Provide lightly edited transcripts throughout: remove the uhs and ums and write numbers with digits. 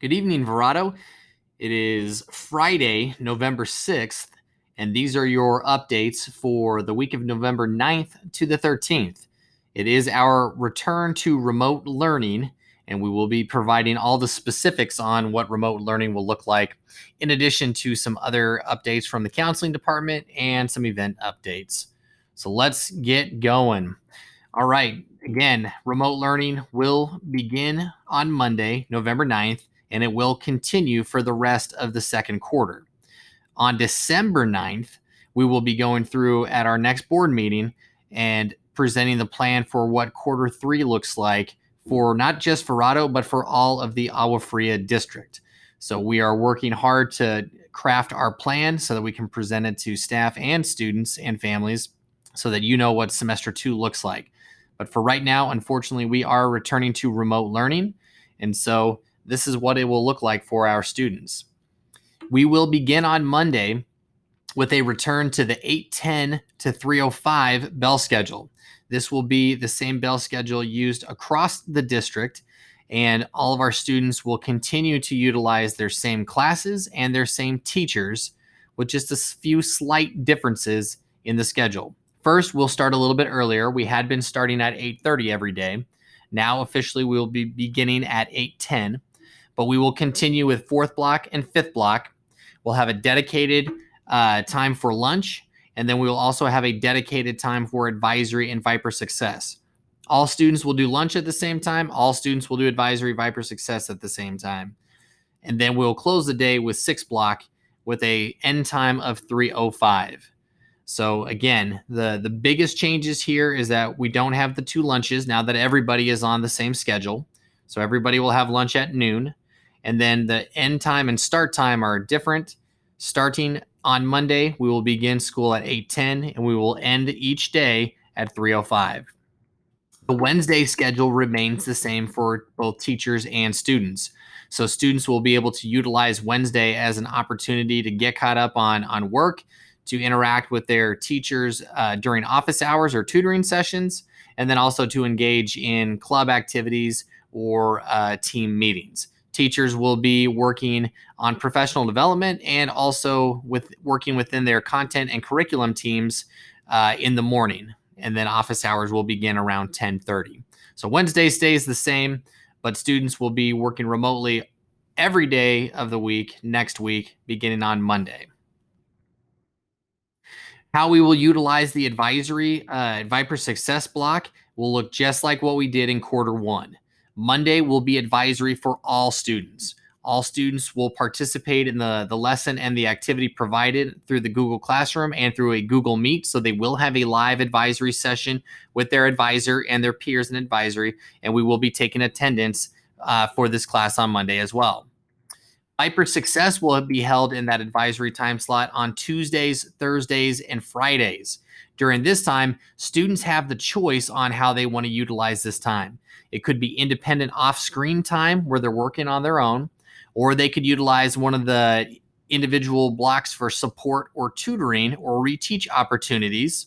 Good evening, Verado. It is Friday, November 6th, and these are your updates for the week of November 9th to the 13th. It is our return to remote learning, and we will be providing all the specifics on what remote learning will look like, in addition to some other updates from the counseling department and some event updates. So let's get going. All right. Again, remote learning will begin on Monday, November 9th, and it will continue for the rest of the second quarter. On December 9th, we will be going through at our next board meeting and presenting the plan for what quarter three looks like for not just Verado, but for all of the Agua Fria district. So we are working hard to craft our plan so that we can present it to staff and students and families so that you know what semester two looks like. But for right now, unfortunately, we are returning to remote learning. And so this is what it will look like for our students. We will begin on Monday with a return to the 8:10 to 3:05 bell schedule. This will be the same bell schedule used across the district, and all of our students will continue to utilize their same classes and their same teachers with just a few slight differences in the schedule. First, we'll start a little bit earlier. We had been starting at 8:30 every day. Now, officially, we will be beginning at 8:10, but we will continue with fourth block and fifth block. We'll have a dedicated time for lunch, and then we will also have a dedicated time for advisory and Viper Success. All students will do lunch at the same time. All students will do advisory Viper Success at the same time. And then we'll close the day with sixth block with a end time of 3:05. So again, the biggest changes here is that we don't have the two lunches now that everybody is on the same schedule. So everybody will have lunch at noon. And then the end time and start time are different. Starting on Monday, we will begin school at 8:10 and we will end each day at 3:05. The Wednesday schedule remains the same for both teachers and students. So students will be able to utilize Wednesday as an opportunity to get caught up on work, to interact with their teachers during office hours or tutoring sessions, and then also to engage in club activities or team meetings. Teachers will be working on professional development and also working within their content and curriculum teams in the morning. And then office hours will begin around 10:30. So Wednesday stays the same, but students will be working remotely every day of the week next week, beginning on Monday. How we will utilize the advisory Viper Success block will look just like what we did in quarter one. Monday will be advisory for all students. All students will participate in the lesson and the activity provided through the Google Classroom and through a Google Meet. So they will have a live advisory session with their advisor and their peers in advisory, and we will be taking attendance for this class on Monday as well. Viper Success will be held in that advisory time slot on Tuesdays, Thursdays, and Fridays. During this time, students have the choice on how they want to utilize this time. It could be independent off-screen time where they're working on their own, or they could utilize one of the individual blocks for support or tutoring or reteach opportunities.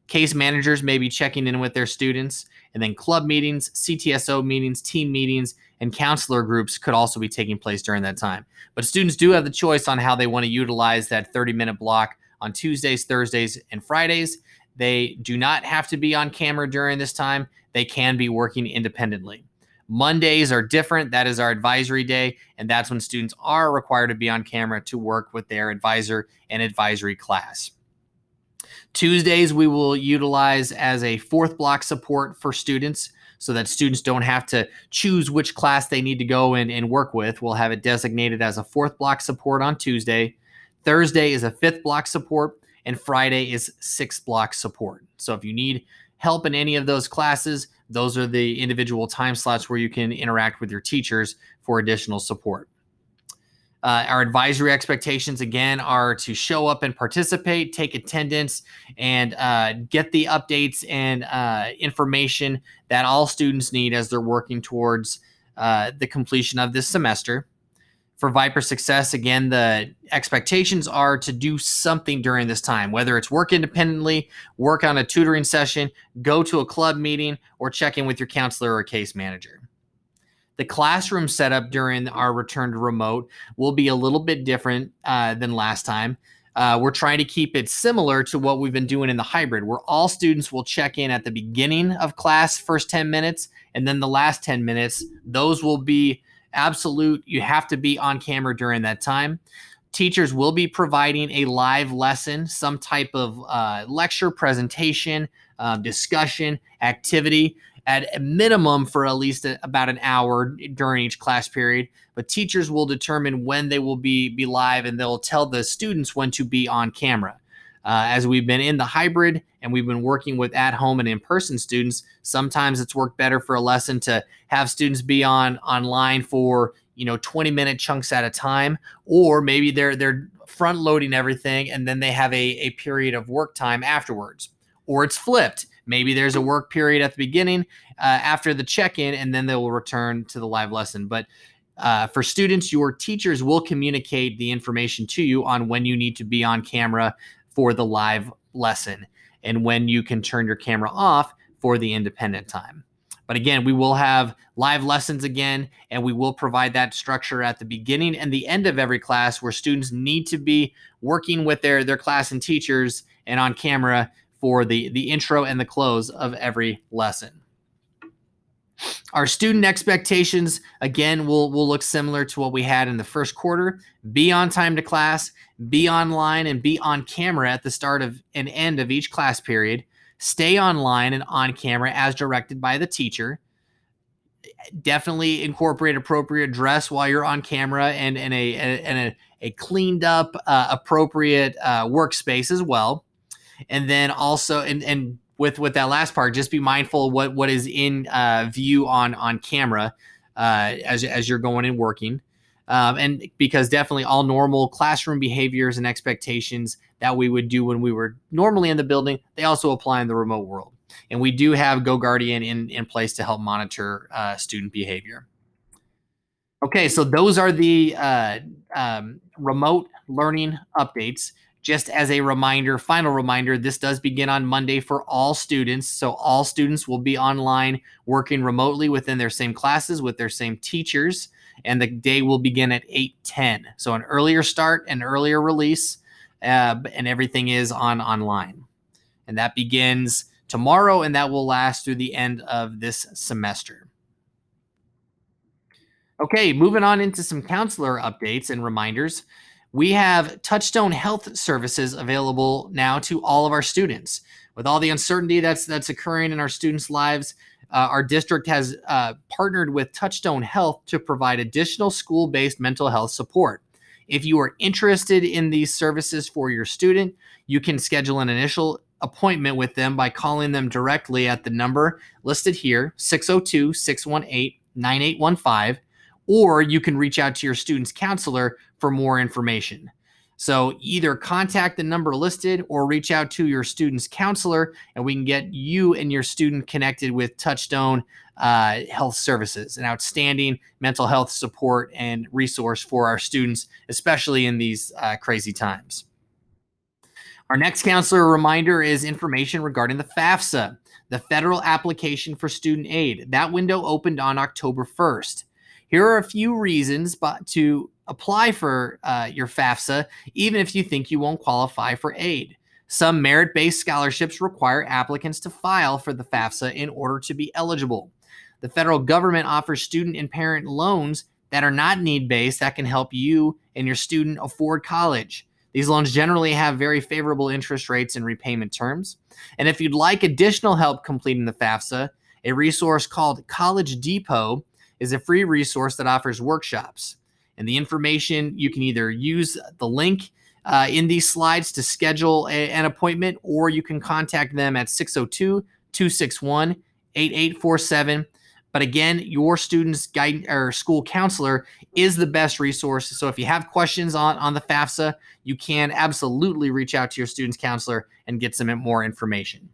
Case managers may be checking in with their students, and then club meetings, CTSO meetings, team meetings, and counselor groups could also be taking place during that time. But students do have the choice on how they want to utilize that 30-minute block on Tuesdays, Thursdays, and Fridays. They do not have to be on camera during this time. They can be working independently. Mondays are different. That is our advisory day, and that's when students are required to be on camera to work with their advisor and advisory class. Tuesdays, we will utilize as a fourth block support for students so that students don't have to choose which class they need to go in and work with. We'll have it designated as a fourth block support on Tuesday. Thursday is a fifth block support, and Friday is sixth block support. So if you need help in any of those classes, those are the individual time slots where you can interact with your teachers for additional support. Our advisory expectations, again, are to show up and participate, take attendance, and get the updates and information that all students need as they're working towards the completion of this semester. For Viper Success, again, the expectations are to do something during this time, whether it's work independently, work on a tutoring session, go to a club meeting, or check in with your counselor or case manager. The classroom setup during our return to remote will be a little bit different than last time. We're trying to keep it similar to what we've been doing in the hybrid, where all students will check in at the beginning of class, first 10 minutes, and then the last 10 minutes. Those will be absolute. You have to be on camera during that time. Teachers will be providing a live lesson, some type of lecture, presentation, discussion, activity at a minimum for at least about an hour during each class period. But teachers will determine when they will be live, and they'll tell the students when to be on camera. As we've been in the hybrid and we've been working with at-home and in-person students, sometimes it's worked better for a lesson to have students be online for 20-minute chunks at a time, or maybe they're front loading everything and then they have a period of work time afterwards. Or it's flipped. Maybe there's a work period at the beginning after the check-in, and then they will return to the live lesson. But for students, your teachers will communicate the information to you on when you need to be on camera for the live lesson and when you can turn your camera off for the independent time. But again, we will have live lessons again, and we will provide that structure at the beginning and the end of every class where students need to be working with their class and teachers and on camera for the intro and the close of every lesson. Our student expectations, again, will look similar to what we had in the first quarter. Be on time to class, be online, and be on camera at the start of and end of each class period. Stay online and on camera as directed by the teacher. Definitely incorporate appropriate dress while you're on camera and a cleaned up, appropriate workspace as well. And then also, and with that last part, just be mindful what is in view on camera as you're going and working. And because definitely all normal classroom behaviors and expectations that we would do when we were normally in the building, they also apply in the remote world. And we do have GoGuardian in place to help monitor student behavior. Okay, so those are the remote learning updates. Just as a reminder, final reminder, this does begin on Monday for all students. So all students will be online working remotely within their same classes with their same teachers. And the day will begin at 8:10. So an earlier start, an earlier release, and everything is online. And that begins tomorrow, and that will last through the end of this semester. Okay, moving on into some counselor updates and reminders. We have Touchstone Health Services available now to all of our students. With all the uncertainty that's occurring in our students' lives, our district has partnered with Touchstone Health to provide additional school-based mental health support. If you are interested in these services for your student, you can schedule an initial appointment with them by calling them directly at the number listed here, 602-618-9815, or you can reach out to your student's counselor for more information. So either contact the number listed or reach out to your student's counselor, and we can get you and your student connected with Touchstone Health Services, an outstanding mental health support and resource for our students, especially in these crazy times. Our next counselor reminder is information regarding the FAFSA, the Federal Application for Student Aid. That window opened on October 1st. Here are a few reasons to apply for your FAFSA, even if you think you won't qualify for aid. Some merit-based scholarships require applicants to file for the FAFSA in order to be eligible. The federal government offers student and parent loans that are not need-based that can help you and your student afford college. These loans generally have very favorable interest rates and repayment terms. And if you'd like additional help completing the FAFSA, a resource called College Depot is a free resource that offers workshops. And the information, you can either use the link in these slides to schedule an appointment, or you can contact them at 602-261-8847. But again, your student's guide or school counselor is the best resource. So if you have questions on the FAFSA, you can absolutely reach out to your student's counselor and get some more information.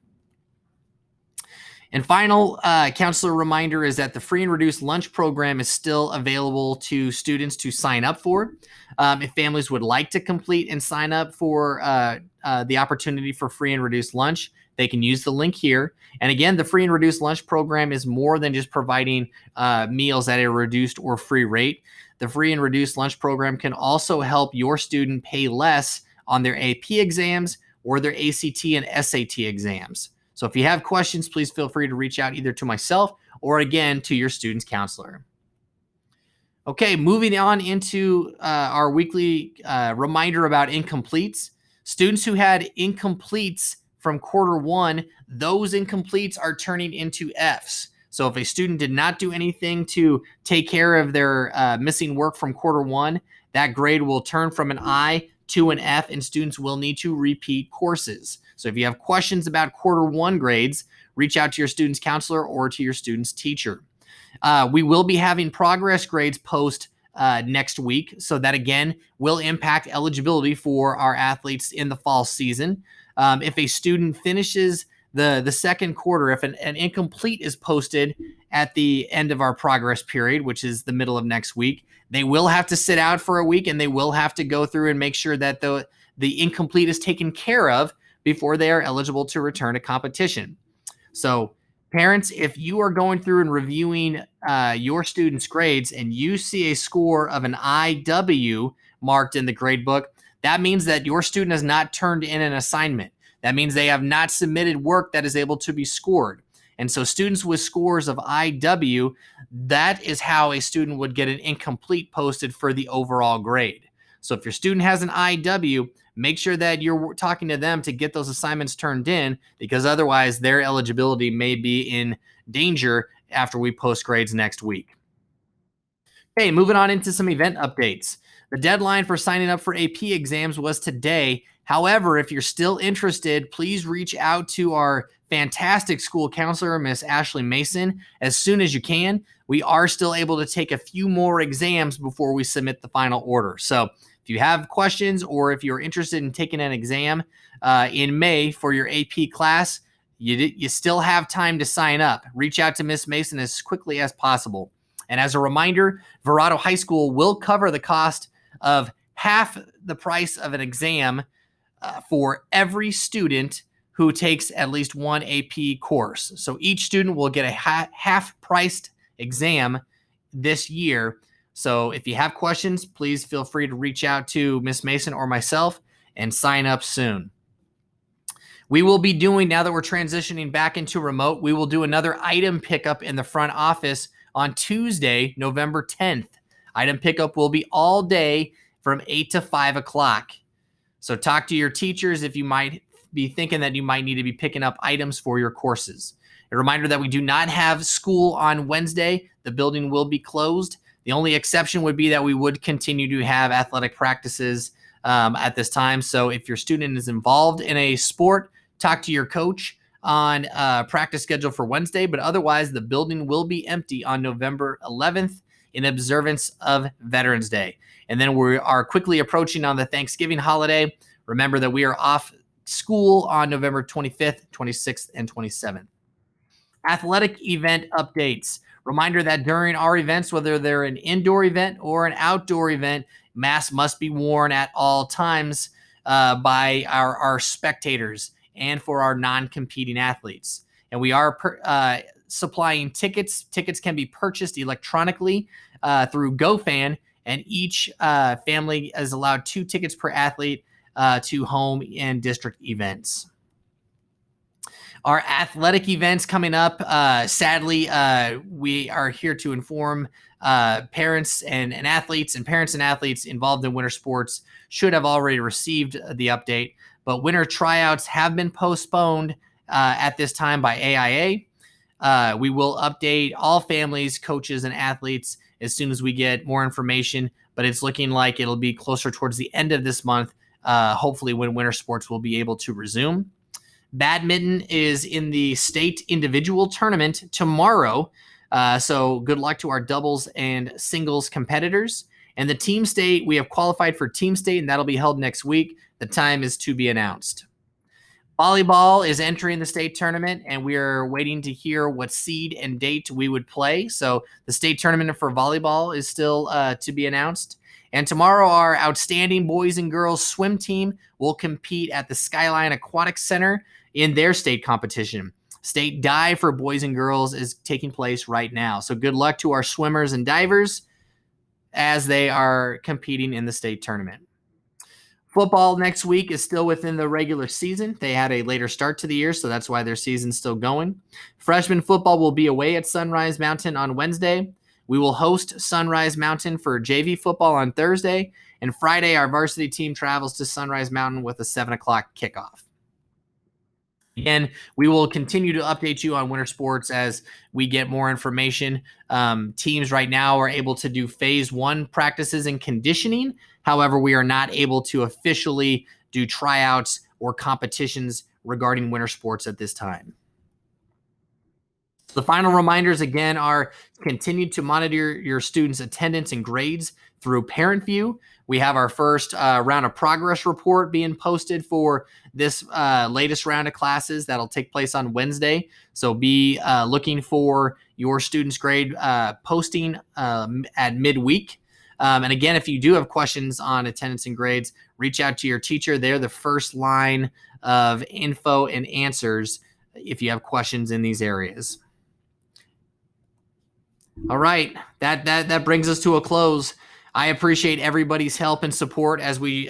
And final counselor reminder is that the free and reduced lunch program is still available to students to sign up for. If families would like to complete and sign up for the opportunity for free and reduced lunch, they can use the link here. And again, the free and reduced lunch program is more than just providing meals at a reduced or free rate. The free and reduced lunch program can also help your student pay less on their AP exams or their ACT and SAT exams. So if you have questions, please feel free to reach out either to myself or again to your student's counselor. Okay, moving on into our weekly reminder about incompletes. Students who had incompletes from quarter one, those incompletes are turning into Fs. So if a student did not do anything to take care of their missing work from quarter one, that grade will turn from an I to an F, and students will need to repeat courses. So if you have questions about quarter one grades, reach out to your student's counselor or to your student's teacher. We will be having progress grades post next week. So that, again, will impact eligibility for our athletes in the fall season. If a student finishes the second quarter, if an incomplete is posted at the end of our progress period, which is the middle of next week, they will have to sit out for a week, and they will have to go through and make sure that the incomplete is taken care of before they are eligible to return to competition. So parents, if you are going through and reviewing your students' grades and you see a score of an IW marked in the grade book, that means that your student has not turned in an assignment. That means they have not submitted work that is able to be scored. And so students with scores of IW, that is how a student would get an incomplete posted for the overall grade. So if your student has an IW, make sure that you're talking to them to get those assignments turned in, because otherwise their eligibility may be in danger after we post grades next week. Okay, moving on into some event updates. The deadline for signing up for AP exams was today. However, if you're still interested, please reach out to our fantastic school counselor, Miss Ashley Mason, as soon as you can. We are still able to take a few more exams before we submit the final order. So if you have questions or if you're interested in taking an exam in May for your AP class, you still have time to sign up. Reach out to Miss Mason as quickly as possible. And as a reminder, Verrado High School will cover the cost of half the price of an exam for every student who takes at least one AP course. So each student will get a half-priced exam this year. So if you have questions, please feel free to reach out to Miss Mason or myself and sign up soon. We will be doing, now that we're transitioning back into remote, we will do another item pickup in the front office on Tuesday, November 10th. Item pickup will be all day from 8 to 5 o'clock. So talk to your teachers if you might be thinking that you might need to be picking up items for your courses. A reminder that we do not have school on Wednesday. The building will be closed. The only exception would be that we would continue to have athletic practices at this time. So if your student is involved in a sport, talk to your coach on practice schedule for Wednesday. But otherwise, the building will be empty on November 11th in observance of Veterans Day. And then we are quickly approaching on the Thanksgiving holiday. Remember that we are off school on November 25th, 26th, and 27th. Athletic event updates. Reminder that during our events, whether they're an indoor event or an outdoor event, masks must be worn at all times by our spectators and for our non-competing athletes. And we are supplying tickets. Tickets can be purchased electronically through GoFan, and each family is allowed 2 tickets per athlete to home and district events. Our athletic events coming up, sadly, we are here to inform parents and athletes, and parents and athletes involved in winter sports should have already received the update. But winter tryouts have been postponed at this time by AIA. We will update all families, coaches, and athletes as soon as we get more information, but it's looking like it'll be closer towards the end of this month, hopefully when winter sports will be able to resume. Badminton is in the state individual tournament tomorrow, so good luck to our doubles and singles competitors. And the team state, we have qualified for team state, and that'll be held next week. The time is to be announced. Volleyball is entering the state tournament, and we are waiting to hear what seed and date we would play. So the state tournament for volleyball is still to be announced. And tomorrow, our outstanding boys and girls swim team will compete at the Skyline Aquatic Center in their state competition. State dive for boys and girls is taking place right now. So good luck to our swimmers and divers as they are competing in the state tournament. Football next week is still within the regular season. They had a later start to the year, so that's why their season's still going. Freshman football will be away at Sunrise Mountain on Wednesday. We will host Sunrise Mountain for JV football on Thursday. And Friday, our varsity team travels to Sunrise Mountain with a 7 o'clock kickoff. Again, we will continue to update you on winter sports as we get more information. Teams right now are able to do phase 1 practices and conditioning. However, we are not able to officially do tryouts or competitions regarding winter sports at this time. The final reminders, again, are continue to monitor your students' attendance and grades through Parent View. We have our first round of progress report being posted for this latest round of classes that'll take place on Wednesday. So be looking for your students' grade posting at midweek. And again, if you do have questions on attendance and grades, reach out to your teacher. They're the first line of info and answers if you have questions in these areas. All right, that brings us to a close. I appreciate everybody's help and support as we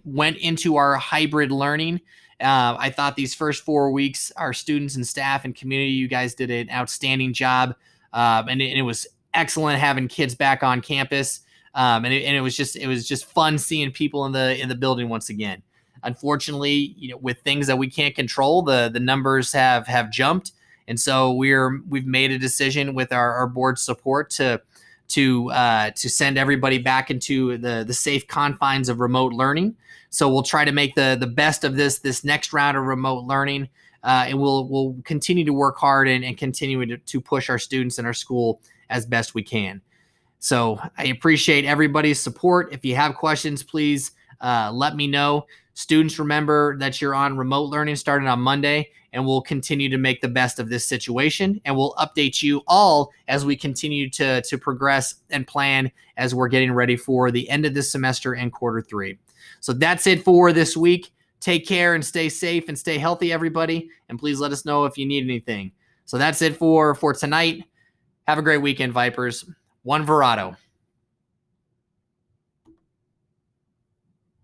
went into our hybrid learning. I thought these first 4 weeks, our students and staff and community, you guys did an outstanding job, and it was excellent having kids back on campus. And it was just fun seeing people in the building once again. Unfortunately, with things that we can't control, the numbers have jumped. And so we've made a decision with our board support to send everybody back into the safe confines of remote learning. So we'll try to make the best of this next round of remote learning, and we'll continue to work hard and continue to push our students in our school as best we can. So I appreciate everybody's support. If you have questions, please let me know. Students, remember that you're on remote learning starting on Monday, and we'll continue to make the best of this situation, and we'll update you all as we continue to progress and plan as we're getting ready for the end of this semester and quarter 3. So that's it for this week. Take care and stay safe and stay healthy, everybody, and please let us know if you need anything. So that's it for tonight. Have a great weekend, Vipers. One Verado.